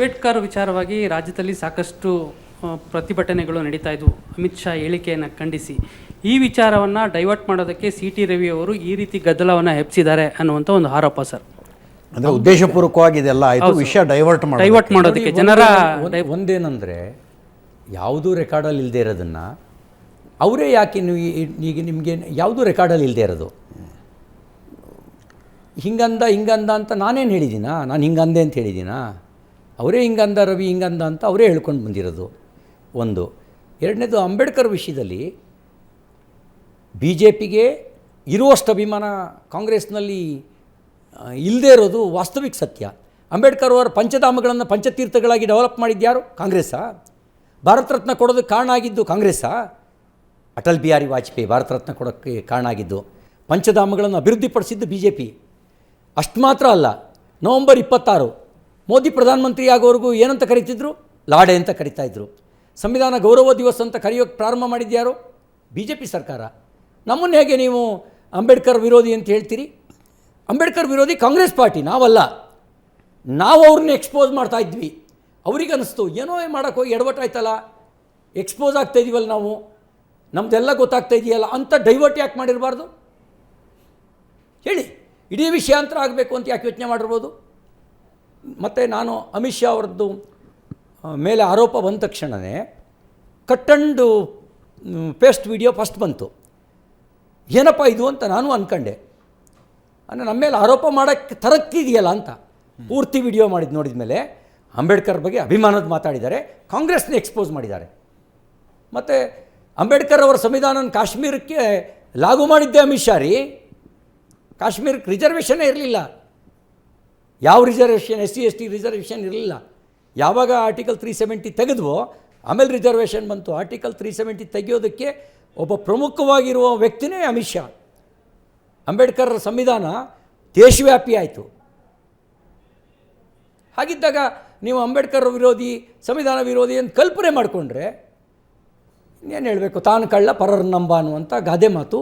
ಅಂಬೇಡ್ಕರ್ ವಿಚಾರವಾಗಿ ರಾಜ್ಯದಲ್ಲಿ ಸಾಕಷ್ಟು ಪ್ರತಿಭಟನೆಗಳು ನಡೀತಾ ಇದ್ವು. ಅಮಿತ್ ಶಾ ಹೇಳಿಕೆಯನ್ನು ಖಂಡಿಸಿ ಈ ವಿಚಾರವನ್ನು ಡೈವರ್ಟ್ ಮಾಡೋದಕ್ಕೆ CT ರವಿ ಅವರು ಈ ರೀತಿ ಗದ್ದಲವನ್ನು ಎಬ್ಸಿದ್ದಾರೆ ಅನ್ನುವಂಥ ಒಂದು ಆರೋಪ ಸರ್. ಅಂದರೆ ಉದ್ದೇಶಪೂರ್ವಕವಾಗಿ ಇದೆಲ್ಲ ಆಯಿತು, ವಿಷಯ ಡೈವರ್ಟ್ ಮಾಡೋದಕ್ಕೆ ಜನರ ಒಂದೇನಂದರೆ ಯಾವುದೂ ರೆಕಾರ್ಡಲ್ಲಿ ಇಲ್ಲದೆ ಇರೋದನ್ನು ಅವರೇ ಯಾಕೆ ನೀವು ಈಗ ನಿಮಗೆ ಯಾವುದೂ ರೆಕಾರ್ಡಲ್ಲಿ ಇಲ್ಲದೆ ಇರೋದು ಹಿಂಗಂದ ಅಂತ ನಾನೇನು ಹೇಳಿದ್ದೀನಾ? ನಾನು ಹಿಂಗಂದೆ ಅಂತ ಹೇಳಿದ್ದೀನಾ? ಅವರೇ ಹಿಂಗಂದ, ರವಿ ಹಿಂಗಂದ ಅಂತ ಅವರೇ ಹೇಳ್ಕೊಂಡು ಬಂದಿರೋದು ಒಂದು. ಎರಡನೇದು, ಅಂಬೇಡ್ಕರ್ ವಿಷಯದಲ್ಲಿ BJPಗೆ ಇರುವಷ್ಟು ಅಭಿಮಾನ ಕಾಂಗ್ರೆಸ್ನಲ್ಲಿ ಇಲ್ಲದೇ ಇರೋದು ವಾಸ್ತವಿಕ ಸತ್ಯ. ಅಂಬೇಡ್ಕರ್ ಅವರ ಪಂಚಧಾಮಗಳನ್ನು ಪಂಚತೀರ್ಥಗಳಾಗಿ ಡೆವಲಪ್ ಮಾಡಿದ್ಯಾರು? ಕಾಂಗ್ರೆಸ್ಸಾ? ಭಾರತ ರತ್ನ ಕೊಡೋದಕ್ಕೆ ಕಾರಣ ಆಗಿದ್ದು ಕಾಂಗ್ರೆಸ್ಸಾ? ಅಟಲ್ ಬಿಹಾರಿ ವಾಜಪೇಯಿ ಭಾರತ ರತ್ನ ಕೊಡೋಕ್ಕೆ ಕಾರಣ ಆಗಿದ್ದು. ಪಂಚಧಾಮಗಳನ್ನು ಅಭಿವೃದ್ಧಿಪಡಿಸಿದ್ದು BJP. ಅಷ್ಟು ಮಾತ್ರ ಅಲ್ಲ, ನವಂಬರ್ 26 ಮೋದಿ ಪ್ರಧಾನಮಂತ್ರಿ ಆಗೋವರೆಗೂ ಏನಂತ ಕರೀತಿದ್ರು? ಲಾಡೆ ಅಂತ ಕರಿತಾಯಿದ್ರು. ಸಂವಿಧಾನ ಗೌರವ ದಿವಸ ಅಂತ ಕರೆಯೋಕ್ಕೆ ಪ್ರಾರಂಭ ಮಾಡಿದ್ಯಾರು? BJP ಸರ್ಕಾರ. ನಮ್ಮನ್ನು ಹೇಗೆ ನೀವು ಅಂಬೇಡ್ಕರ್ ವಿರೋಧಿ ಅಂತ ಹೇಳ್ತೀರಿ? ಅಂಬೇಡ್ಕರ್ ವಿರೋಧಿ ಕಾಂಗ್ರೆಸ್ ಪಾರ್ಟಿ, ನಾವಲ್ಲ. ನಾವು ಅವ್ರನ್ನ ಎಕ್ಸ್ಪೋಸ್ ಮಾಡ್ತಾ ಇದ್ವಿ. ಅವ್ರಿಗೆ ಅನ್ನಿಸ್ತು ಏನೋ ಮಾಡೋಕ್ಕೆ ಹೋಗಿ ಎಡವಟ್ಟಾಯ್ತಲ್ಲ, ಎಕ್ಸ್ಪೋಸ್ ಆಗ್ತಾಯಿದ್ದೀವಲ್ಲ ನಾವು, ನಮ್ಮದೆಲ್ಲ ಗೊತ್ತಾಗ್ತಾ ಇದೆಯಲ್ಲ ಅಂತ ಡೈವರ್ಟ್ ಯಾಕೆ ಮಾಡಿರಬಾರ್ದು ಹೇಳಿ? ಇಡೀ ವಿಷಯಾಂತರ ಆಗಬೇಕು ಅಂತ ಯಾಕೆ ಯೋಚನೆ ಮಾಡಿರ್ಬೋದು? ಮತ್ತು ನಾನು ಅಮಿತ್ ಶಾ ಅವ್ರದ್ದು ಮೇಲೆ ಆರೋಪ ಬಂದ ತಕ್ಷಣವೇ cut and paste video first ಬಂತು. ಏನಪ್ಪ ಇದು ಅಂತ ನಾನು ಅಂದ್ಕೊಂಡೆ. ಅಂದರೆ ನಮ್ಮ ಮೇಲೆ ಆರೋಪ ಮಾಡೋಕ್ಕೆ ತರಕ್ಕಿದೆಯಲ್ಲ ಅಂತ ಪೂರ್ತಿ ವಿಡಿಯೋ ಮಾಡಿದ್ದು ನೋಡಿದ ಮೇಲೆ ಅಂಬೇಡ್ಕರ್ ಬಗ್ಗೆ ಅಭಿಮಾನದ ಮಾತಾಡಿದ್ದಾರೆ, ಕಾಂಗ್ರೆಸ್ನ ಎಕ್ಸ್ಪೋಸ್ ಮಾಡಿದ್ದಾರೆ. ಮತ್ತು ಅಂಬೇಡ್ಕರ್ ಅವರ ಸಂವಿಧಾನ ಕಾಶ್ಮೀರಕ್ಕೆ ಲಾಗು ಮಾಡಿದ್ದೆ ಅಮಿತ್ ಶಾ ರೀ. ಕಾಶ್ಮೀರಕ್ಕೆ ರಿಸರ್ವೇಷನ್ನೇ ಇರಲಿಲ್ಲ. ಯಾವ ರಿಸರ್ವೇಷನ್? SC ST ರಿಸರ್ವೇಷನ್ ಇರಲಿಲ್ಲ. ಯಾವಾಗ ಆರ್ಟಿಕಲ್ 370 ತೆಗೆದ್ವೋ ಆಮೇಲೆ ರಿಸರ್ವೇಷನ್ ಬಂತು. ಆರ್ಟಿಕಲ್ 370 ತೆಗೆಯೋದಕ್ಕೆ ಒಬ್ಬ ಪ್ರಮುಖವಾಗಿರುವ ವ್ಯಕ್ತಿನೇ ಅಮಿತ್ ಶಾ. ಅಂಬೇಡ್ಕರ್ ಸಂವಿಧಾನ ದೇಶವ್ಯಾಪಿ ಆಯಿತು. ಹಾಗಿದ್ದಾಗ ನೀವು ಅಂಬೇಡ್ಕರ್ ವಿರೋಧಿ, ಸಂವಿಧಾನ ವಿರೋಧಿ ಅಂತ ಕಲ್ಪನೆ ಮಾಡಿಕೊಂಡ್ರೆ ಏನು ಹೇಳಬೇಕು? ತಾನು ಕಳ್ಳ ಪರರ ನಂಬ ಅನ್ನುವಂಥ ಗಾದೆ ಮಾತು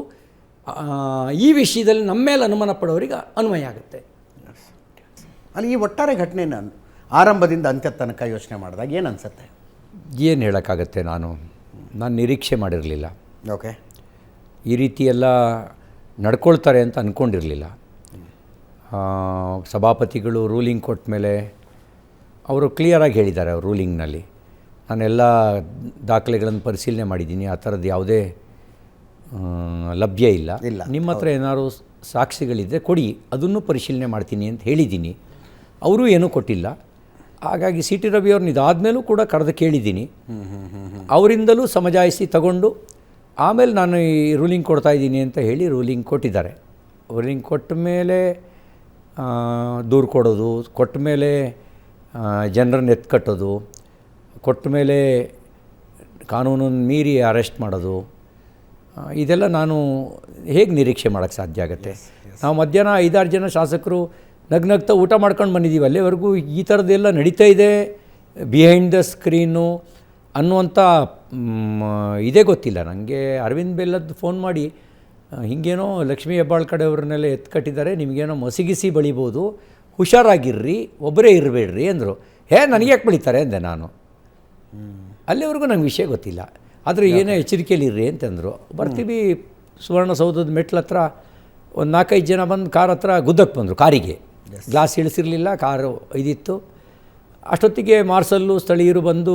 ಈ ವಿಷಯದಲ್ಲಿ ನಮ್ಮ ಮೇಲೆ ಅನುಮಾನ ಪಡೋರಿಗೆ ಅನ್ವಯ ಆಗುತ್ತೆ. ಅಲ್ಲಿ ಈ ಒಟ್ಟಾರೆ ಘಟನೆನ ಆರಂಭದಿಂದ ಅಂತ್ಯದ ತನಕ ಯೋಚನೆ ಮಾಡಿದಾಗ ಏನು ಅನಿಸುತ್ತೆ? ಏನು ಹೇಳೋಕ್ಕಾಗತ್ತೆ? ನಾನು ನಿರೀಕ್ಷೆ ಮಾಡಿರಲಿಲ್ಲ. ಓಕೆ, ಈ ರೀತಿ ಎಲ್ಲ ನಡ್ಕೊಳ್ತಾರೆ ಅಂತ ಅಂದ್ಕೊಂಡಿರಲಿಲ್ಲ. ಸಭಾಪತಿಗಳು ರೂಲಿಂಗ್ ಕೊಟ್ಟ ಮೇಲೆ ಅವರು ಕ್ಲಿಯರಾಗಿ ಹೇಳಿದ್ದಾರೆ. ಅವ್ರ ರೂಲಿಂಗ್ನಲ್ಲಿ ನಾನೆಲ್ಲ ದಾಖಲೆಗಳನ್ನು ಪರಿಶೀಲನೆ ಮಾಡಿದ್ದೀನಿ, ಆ ಥರದ್ದು ಯಾವುದೇ ಲಭ್ಯ ಇಲ್ಲ. ನಿಮ್ಮ ಹತ್ರ ಏನಾದ್ರು ಸಾಕ್ಷಿಗಳಿದ್ದರೆ ಕೊಡಿ, ಅದನ್ನು ಪರಿಶೀಲನೆ ಮಾಡ್ತೀನಿ ಅಂತ ಹೇಳಿದ್ದೀನಿ. ಅವರೂ ಏನೂ ಕೊಟ್ಟಿಲ್ಲ. ಹಾಗಾಗಿ CT ರವಿ ಅವ್ರನ್ನ ಇದಾದಮೇಲೂ ಕೂಡ ಕರೆದು ಕೇಳಿದ್ದೀನಿ. ಅವರಿಂದಲೂ ಸಮಜಾಯಿಸಿ ತಗೊಂಡು ಆಮೇಲೆ ನಾನು ಈ ರೂಲಿಂಗ್ ಕೊಡ್ತಾಯಿದ್ದೀನಿ ಅಂತ ಹೇಳಿ ರೂಲಿಂಗ್ ಕೊಟ್ಟಿದ್ದಾರೆ. ರೂಲಿಂಗ್ ಕೊಟ್ಟ ಮೇಲೆ ದೂರು ಕೊಡೋದು, ಕೊಟ್ಟ ಮೇಲೆ ಜನರನ್ನು ಎತ್ಕಟ್ಟೋದು, ಕೊಟ್ಟ ಮೇಲೆ ಕಾನೂನನ್ನು ಮೀರಿ ಅರೆಸ್ಟ್ ಮಾಡೋದು, ಇದೆಲ್ಲ ನಾನು ಹೇಗೆ ನಿರೀಕ್ಷೆ ಮಾಡೋಕ್ಕೆ ಸಾಧ್ಯ ಆಗುತ್ತೆ? ನಾವು ಮಧ್ಯಾಹ್ನ 5-6 ಜನ ಶಾಸಕರು ನಗ್ನಗ್ತಾ ಊಟ ಮಾಡ್ಕೊಂಡು ಬಂದಿದ್ದೀವಿ. ಅಲ್ಲಿವರೆಗೂ ಈ ಥರದ್ದೆಲ್ಲ ನಡೀತಾ ಇದೆ ಬಿಹೈಂಡ್ ದ ಸ್ಕ್ರೀನು ಅನ್ನುವಂಥ ಇದೇ ಗೊತ್ತಿಲ್ಲ ನನಗೆ. ಅರವಿಂದ್ ಬೆಲ್ಲದ್ದು ಫೋನ್ ಮಾಡಿ ಹೀಗೇನೋ ಲಕ್ಷ್ಮೀ ಹೆಬ್ಬಾಳ್ಕರ್ ಅವ್ರನ್ನೆಲ್ಲ ಎತ್ಕಟ್ಟಿದ್ದಾರೆ, ನಿಮಗೇನೋ ಮಸಿಗಿಸಿ ಬಳಿಬೋದು, ಹುಷಾರಾಗಿರ್ರಿ, ಒಬ್ಬರೇ ಇರಬೇಡ್ರಿ ಅಂದರು. ನನಗೆ ಯಾಕೆ ಬಳಿತಾರೆ ಅಂದೆ ನಾನು. ಅಲ್ಲಿವರೆಗೂ ನಂಗೆ ವಿಷಯ ಗೊತ್ತಿಲ್ಲ. ಆದರೆ ಏನೋ ಎಚ್ಚರಿಕೆಯಲ್ಲಿರ್ರಿ ಅಂತಂದರು. ಬರ್ತೀವಿ, ಸುವರ್ಣಸೌಧದ ಮೆಟ್ಲ ಹತ್ರ ಒಂದು 4-5 ಜನ ಬಂದು ಕಾರ್ ಹತ್ರ ಗುದ್ದಕ್ಕೆ ಬಂದರು. ಕಾರಿಗೆ ಗ್ಲಾಸ್ ಇಳಿಸಿರಲಿಲ್ಲ, ಕಾರು ಇದಿತ್ತು. ಅಷ್ಟೊತ್ತಿಗೆ ಮಾರ್ಷಲ್ಲು ಸ್ಥಳೀಯರು ಬಂದು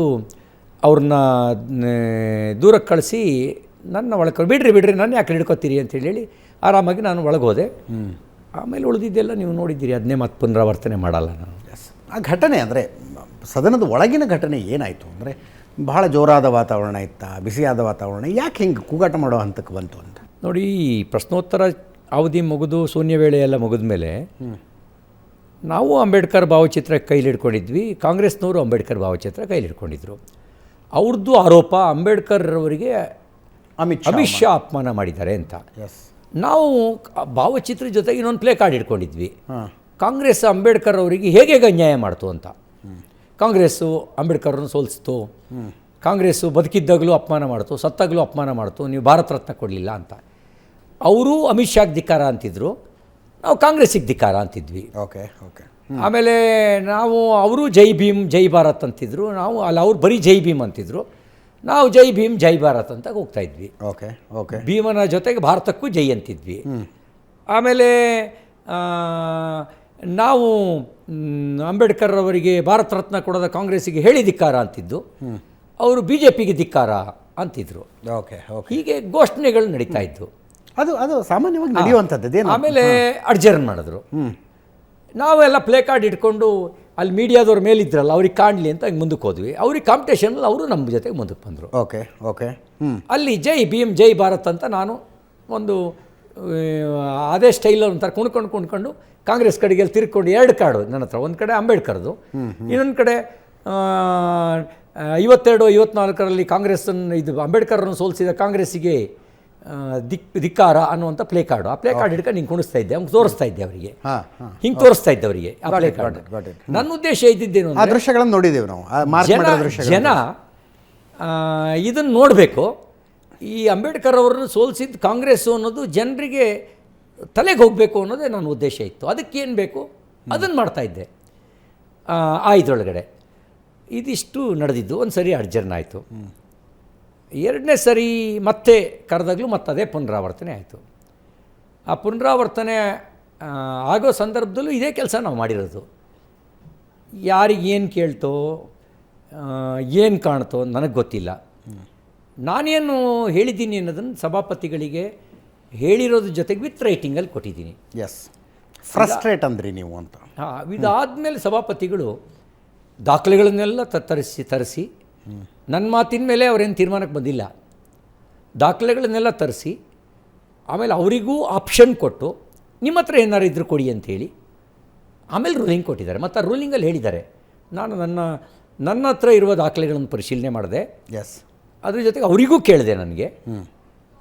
ಅವ್ರನ್ನ ದೂರಕ್ಕೆ ಕಳಿಸಿ ನನ್ನ ಒಳಗೆ ಬಿಡ್ರಿ ನನ್ನ ಯಾಕೆ ಹಿಡ್ಕೊತೀರಿ ಅಂತೇಳಿ ಆರಾಮಾಗಿ ನಾನು ಒಳಗೆ ಹೋದೆ. ಆಮೇಲೆ ಉಳಿದಿದ್ದೆಲ್ಲ ನೀವು ನೋಡಿದ್ದೀರಿ, ಅದನ್ನೇ ಮತ್ತೆ ಪುನರಾವರ್ತನೆ ಮಾಡಲ್ಲ ನಾನು. ಆ ಘಟನೆ ಅಂದರೆ ಸದನದ ಒಳಗಿನ ಘಟನೆ ಏನಾಯಿತು ಅಂದರೆ ಬಹಳ ಜೋರಾದ ವಾತಾವರಣ ಇತ್ತಾ, ಬಿಸಿಯಾದ ವಾತಾವರಣ, ಯಾಕೆ ಹಿಂಗೆ ಕೂಗಾಟ ಮಾಡೋ ಹಂತಕ್ಕೆ ಬಂತು ಅಂತ ನೋಡಿ. ಪ್ರಶ್ನೋತ್ತರ ಅವಧಿ ಮುಗಿದು ಶೂನ್ಯ ವೇಳೆ ಎಲ್ಲ ಮುಗಿದ ಮೇಲೆ ನಾವು ಅಂಬೇಡ್ಕರ್ ಭಾವಚಿತ್ರ ಕೈಲಿ ಹಿಡ್ಕೊಂಡಿದ್ವಿ, ಕಾಂಗ್ರೆಸ್ನವರು ಅಂಬೇಡ್ಕರ್ ಭಾವಚಿತ್ರ ಕೈಲಿ ಹಿಡ್ಕೊಂಡಿದ್ರು. ಅವ್ರದ್ದು ಆರೋಪ ಅಂಬೇಡ್ಕರ್ ಅವರಿಗೆ ಅಮಿತ್ ಶಾ ಅಪಮಾನ ಮಾಡಿದ್ದಾರೆ ಅಂತ. ನಾವು ಭಾವಚಿತ್ರ ಜೊತೆಗೆ ಇನ್ನೊಂದು ಪ್ಲೇ ಕಾರ್ಡ್ ಹಿಡ್ಕೊಂಡಿದ್ವಿ. ಕಾಂಗ್ರೆಸ್ ಅಂಬೇಡ್ಕರ್ ಅವರಿಗೆ ಹೇಗೆ ಅನ್ಯಾಯ ಮಾಡ್ತು ಅಂತ. ಕಾಂಗ್ರೆಸ್ಸು ಅಂಬೇಡ್ಕರ್ನ ಸೋಲಿಸ್ತು, ಕಾಂಗ್ರೆಸ್ಸು ಬದುಕಿದ್ದಾಗಲೂ ಅಪಮಾನ ಮಾಡ್ತು, ಸತ್ತಾಗಲೂ ಅಪಮಾನ ಮಾಡ್ತು, ನೀವು ಭಾರತ ರತ್ನ ಕೊಡಲಿಲ್ಲ ಅಂತ. ಅವರು ಅಮಿತ್ ಶಾಗೆ ಧಿಕ್ಕಾರ ಅಂತಿದ್ರು, ನಾವು ಕಾಂಗ್ರೆಸ್ಸಿಗೆ ಧಿಕ್ಕಾರ ಅಂತಿದ್ವಿ. ಓಕೆ ಓಕೆ ಆಮೇಲೆ ನಾವು ಅವರು ಜೈ ಭೀಮ್ ಜೈ ಭಾರತ್ ಅಂತಿದ್ರು, ನಾವು ಅಲ್ಲ ಅವ್ರು ಬರೀ ಜೈ ಭೀಮ್ ಅಂತಿದ್ರು, ನಾವು ಜೈ ಭೀಮ್ ಜೈ ಭಾರತ್ ಅಂತ ಹೋಗ್ತಾ ಇದ್ವಿ. Okay okay. ಭೀಮನ ಜೊತೆಗೆ ಭಾರತಕ್ಕೂ ಜೈ ಅಂತಿದ್ವಿ. ಆಮೇಲೆ ನಾವು ಅಂಬೇಡ್ಕರ್ ಅವರಿಗೆ ಭಾರತ ರತ್ನ ಕೊಡೋದ ಕಾಂಗ್ರೆಸ್ಸಿಗೆ ಹೇಳಿ ಧಿಕ್ಕಾರ ಅಂತಿದ್ದು, ಅವರು ಬಿ ಜೆ ಪಿಗೆ ಧಿಕ್ಕಾರ ಅಂತಿದ್ರು. Okay okay. ಹೀಗೆ ಘೋಷಣೆಗಳು ನಡೀತಾ ಇತ್ತು. ಅದು ಅದು ಸಾಮಾನ್ಯವಾಗಿ ನಡೆಯುವಂಥದ್ದು. ಆಮೇಲೆ ಅಡ್ಜರ್ನ್ ಮಾಡಿದ್ರು. ನಾವೆಲ್ಲ ಪ್ಲೇ ಕಾರ್ಡ್ ಇಟ್ಕೊಂಡು ಅಲ್ಲಿ ಮೀಡಿಯಾದವ್ರ ಮೇಲಿದ್ರಲ್ಲ ಅವ್ರಿಗೆ ಕಾಣಲಿ ಅಂತ ಹಿಂಗೆ ಮುಂದಕ್ಕೆ ಹೋದ್ವಿ. ಅವ್ರಿಗೆ ಕಾಂಪಿಟೇಷನಲ್ಲಿ ಅವರು ನಮ್ಮ ಜೊತೆಗೆ ಮುಂದಕ್ಕೆ ಬಂದರು. Okay okay. ಅಲ್ಲಿ ಜೈ ಭೀಮ್ ಜೈ ಭಾರತ್ ಅಂತ ನಾನು ಒಂದು ಅದೇ ಸ್ಟೈಲಲ್ಲಿ ಒಂಥರ ಕುಣ್ಕೊಂಡು ಕಾಂಗ್ರೆಸ್ ಕಡೆಗೆ ತಿರ್ಕೊಂಡು 2 ಕಾರ್ಡು ನನ್ನ ಹತ್ರ. ಒಂದು ಕಡೆ ಅಂಬೇಡ್ಕರ್ದು, ಇನ್ನೊಂದು ಕಡೆ 52-54ರಲ್ಲಿ ಕಾಂಗ್ರೆಸ್ಸನ್ನು ಇದು ಅಂಬೇಡ್ಕರ್ನ ಸೋಲಿಸಿದ ಕಾಂಗ್ರೆಸ್ಸಿಗೆ ಧಿಕ್ಕಾರ ಅನ್ನುವಂಥ ಪ್ಲೇ ಕಾರ್ಡು. ಆ ಪ್ಲೇ ಕಾರ್ಡ್ ಹಿಡ್ಕೊಂಡು ಹಿಂಗೆ ಕುಣಿಸ್ತಾ ಇದ್ದೆ, ಅವ್ನು ತೋರಿಸ್ತಾ ಇದ್ದೆ ಅವರಿಗೆ, ಹಿಂಗೆ ತೋರಿಸ್ತಾ ಇದ್ದೆ ಅವರಿಗೆ ಆ ಪ್ಲೇ ಕಾರ್ಡ್. ನನ್ನ ಉದ್ದೇಶ ಇದ್ದಿದ್ದೇನು ಆ ದೃಶ್ಯಗಳನ್ನು ನೋಡಿದ್ದೇವೆ ನಾವು. ಜನ ಇದನ್ನು ನೋಡಬೇಕು. ಈ ಅಂಬೇಡ್ಕರ್ ಅವರನ್ನು ಸೋಲಿಸಿದ ಕಾಂಗ್ರೆಸ್ಸು ಅನ್ನೋದು ಜನರಿಗೆ ತಲೆಗೆ ಹೋಗಬೇಕು ಅನ್ನೋದೇ ನನ್ನ ಉದ್ದೇಶ ಇತ್ತು. ಅದಕ್ಕೇನು ಬೇಕು ಅದನ್ನು ಮಾಡ್ತಾಯಿದ್ದೆ. ಇದರೊಳಗಡೆ ಇದಿಷ್ಟು ನಡೆದಿದ್ದು. ಒಂದು ಸರಿ ಅಡ್ಜರ್ನ್ ಆಯಿತು. 2ನೇ ಸರಿ ಮತ್ತೆ ಕರೆದಾಗಲೂ ಅದೇ ಪುನರಾವರ್ತನೆ ಆಯಿತು. ಆ ಪುನರಾವರ್ತನೆ ಆಗೋ ಸಂದರ್ಭದಲ್ಲೂ ಇದೇ ಕೆಲಸ ನಾವು ಮಾಡಿರೋದು. ಯಾರಿಗೇನು ಕೇಳ್ತೋ ಏನು ಕಾಣ್ತೋ ನನಗೆ ಗೊತ್ತಿಲ್ಲ. ನಾನೇನು ಹೇಳಿದ್ದೀನಿ ಅನ್ನೋದನ್ನು ಸಭಾಪತಿಗಳಿಗೆ ಹೇಳಿರೋದ್ರ ಜೊತೆಗೆ ವಿತ್ ರೈಟಿಂಗಲ್ಲಿ ಕೊಟ್ಟಿದ್ದೀನಿ. ಎಸ್, ಫ್ರಸ್ಟ್ರೇಟ್ ಅಂದ್ರಿ ನೀವು ಅಂತ. ಇದಾದಮೇಲೆ ಸಭಾಪತಿಗಳು ದಾಖಲೆಗಳನ್ನೆಲ್ಲ ತರಿಸಿ ನನ್ನ ಮಾತಿನ ಮೇಲೆ ಅವರೇನು ತೀರ್ಮಾನಕ್ಕೆ ಬಂದಿಲ್ಲ. ದಾಖಲೆಗಳನ್ನೆಲ್ಲ ತರಿಸಿ ಆಮೇಲೆ ಅವರಿಗೂ ಆಪ್ಷನ್ ಕೊಟ್ಟು ನಿಮ್ಮ ಹತ್ರ ಏನಾರು ಇದ್ರೂ ಕೊಡಿ ಅಂಥೇಳಿ ಆಮೇಲೆ ರೂಲಿಂಗ್ ಕೊಟ್ಟಿದ್ದಾರೆ. ಮತ್ತು ಆ ರೂಲಿಂಗಲ್ಲಿ ಹೇಳಿದ್ದಾರೆ, ನಾನು ನನ್ನ ಹತ್ರ ಇರುವ ದಾಖಲೆಗಳನ್ನು ಪರಿಶೀಲನೆ ಮಾಡಿದೆ. ಎಸ್, ಅದ್ರ ಜೊತೆಗೆ ಅವರಿಗೂ ಕೇಳಿದೆ. ನನಗೆ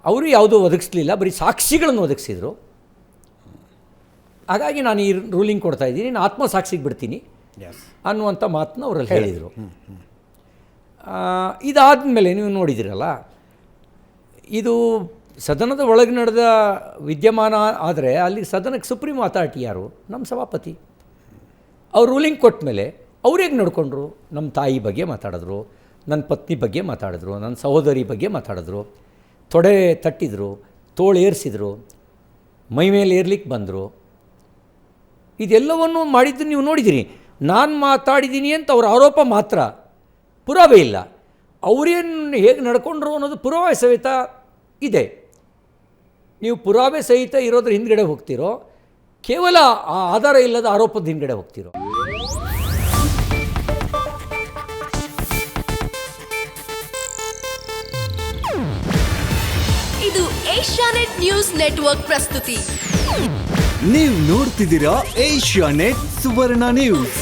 ಅವರು ಯಾವುದೂ ಒದಗಿಸ್ಲಿಲ್ಲ, ಬರೀ ಸಾಕ್ಷಿಗಳನ್ನು ಒದಗಿಸಿದರು. ಹಾಗಾಗಿ ನಾನು ಈ ರೂಲಿಂಗ್ ಕೊಡ್ತಾ ಇದ್ದೀನಿ, ನಾನು ಆತ್ಮಸಾಕ್ಷಿಗೆ ಬಿಡ್ತೀನಿ ಅನ್ನುವಂಥ ಮಾತನ್ನ ಅವರಲ್ಲಿ ಹೇಳಿದರು. ಇದಾದಮೇಲೆ ನೀವು ನೋಡಿದಿರಲ್ಲ, ಇದು ಸದನದ ಒಳಗೆ ನಡೆದ ವಿದ್ಯಮಾನ ಆದರೆ ಅಲ್ಲಿ ಸದನಕ್ಕೆ ಸುಪ್ರೀಂ ಅಥಾರಿಟಿ ಯಾರು? ನಮ್ಮ ಸಭಾಪತಿ. ಅವ್ರು ರೂಲಿಂಗ್ ಕೊಟ್ಟ ಮೇಲೆ ಅವ್ರು ಹೇಗೆ ನಡ್ಕೊಂಡ್ರು? ನಮ್ಮ ತಾಯಿ ಬಗ್ಗೆ ಮಾತಾಡಿದ್ರು, ನನ್ನ ಪತ್ನಿ ಬಗ್ಗೆ ಮಾತಾಡಿದ್ರು, ನನ್ನ ಸಹೋದರಿ ಬಗ್ಗೆ ಮಾತಾಡಿದ್ರು, ತೊಡೆ ತಟ್ಟಿದ್ರು, ತೋಳು ಏರಿಸಿದ್ರು, ಮೈ ಮೇಲೆ ಏರ್ಲಿಕ್ಕೆ ಬಂದರು. ಇದೆಲ್ಲವನ್ನು ಮಾಡಿದ್ದು ನೀವು ನೋಡಿದ್ದೀರಿ. ನಾನು ಮಾತಾಡಿದ್ದೀನಿ ಅಂತ ಅವ್ರ ಆರೋಪ ಮಾತ್ರ, ಪುರಾವೆ ಇಲ್ಲ. ಅವರೇನು ಹೇಗೆ ನಡ್ಕೊಂಡ್ರು ಅನ್ನೋದು ಪುರಾವೆ ಸಹಿತ ಇದೆ. ನೀವು ಪುರಾವೆ ಸಹಿತ ಇರೋದ್ರ ಹಿಂದ್ಗಡೆ ಹೋಗ್ತಿರೋ, ಕೇವಲ ಆ ಆಧಾರ ಇಲ್ಲದ ಆರೋಪದ ಹಿಂದ್ಗಡೆ ಹೋಗ್ತಿರೋ. ಇದು ಏಷ್ಯಾನೆಟ್ ನ್ಯೂಸ್ ನೆಟ್ವರ್ಕ್ ಪ್ರಸ್ತುತಿ. ನೀವು ನೋಡ್ತಿದ್ದೀರಾ ಏಷ್ಯಾನೆಟ್ ಸುವರ್ಣ ನ್ಯೂಸ್.